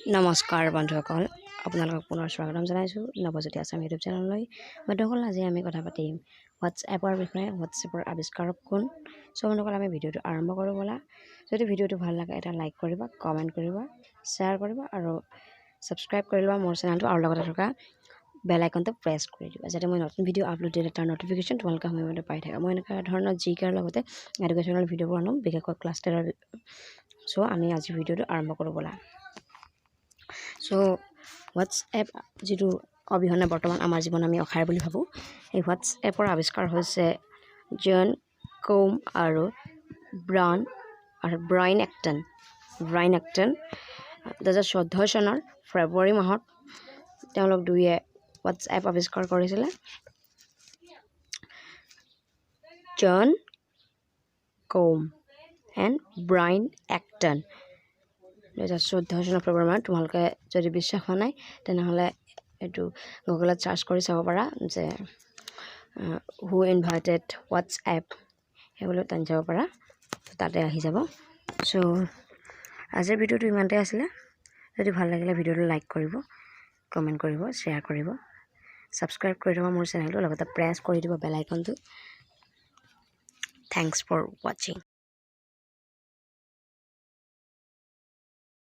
নমস্কাৰ বন্ধুসকল, আপোনালোকক পুনৰ স্বাগতম জনাইছোঁ নৱজ্যোতি আছাম ইউটিউব চেনেললৈ। বন্ধুসকল, আজি আমি কথা পাতিম হোৱাটছএপৰ বিষয়ে। হোৱাটছএপৰ আৱিষ্কাৰক কোন? বন্ধুসকল, আমি ভিডিঅ'টো আৰম্ভ কৰোঁ ব'লা। যদি ভিডিঅ'টো ভাল লাগে এটা লাইক কৰিবা, কমেণ্ট কৰিবা, শ্বেয়াৰ কৰিবা আৰু ছাবস্ক্ৰাইব কৰি ল'বা মোৰ চেনেলটো, আৰু লগতে থকা বেল আইকনটো প্ৰেছ কৰি দিবা, যাতে মই নতুন ভিডিঅ' আপলোড দিলে তাৰ নটিফিকেশ্যন তোমালোকে সময়মতে পাই থাকা। মই এনেকুৱা ধৰণৰ জিকেৰ লগতে এডুকেশ্যনেল ভিডিঅ'বোৰ আনো, বিশেষকৈ ক্লাছ 10ৰ। চ' আমি আজি ভিডিঅ'টো আৰম্ভ কৰোঁ ব'লা। হোৱাটছএপ যিটো অবিহনে বৰ্তমান আমাৰ জীৱন আমি অসাৰ বুলি ভাবোঁ। এই হোৱাটছএপৰ আৱিষ্কাৰ হৈছে জন কৌম আৰু ব্ৰাইন এক্টন 2014 চনৰ ফেব্ৰুৱাৰী মাহত তেওঁলোক দুয়ে হোৱাটছএপ আৱিষ্কাৰ কৰিছিলে। জন কৌম এণ্ড ব্ৰাইন এক্টন 2014 চনৰ ফেব্ৰুৱাৰী মাহত। তোমালোকে যদি বিশ্বাস হোৱা নাই তেনেহ'লে এইটো গুগলত চাৰ্চ কৰি চাব পাৰা যে হু ইনভাইটেড হোৱাটছএপ, সেইবোৰ টানি চাব পাৰা, তাতে আহি যাব। চ' আজিৰ ভিডিঅ'টো ইমানতে আছিলে। যদি ভাল লাগিলে ভিডিঅ'টো লাইক কৰিব, কমেণ্ট কৰিব, শ্বেয়াৰ কৰিব, ছাবস্ক্ৰাইব কৰি দিব মোৰ চেনেলটো, লগতে প্ৰেছ কৰি দিব বেল আইকনটো। থেংকছ ফৰ ৱাচিং।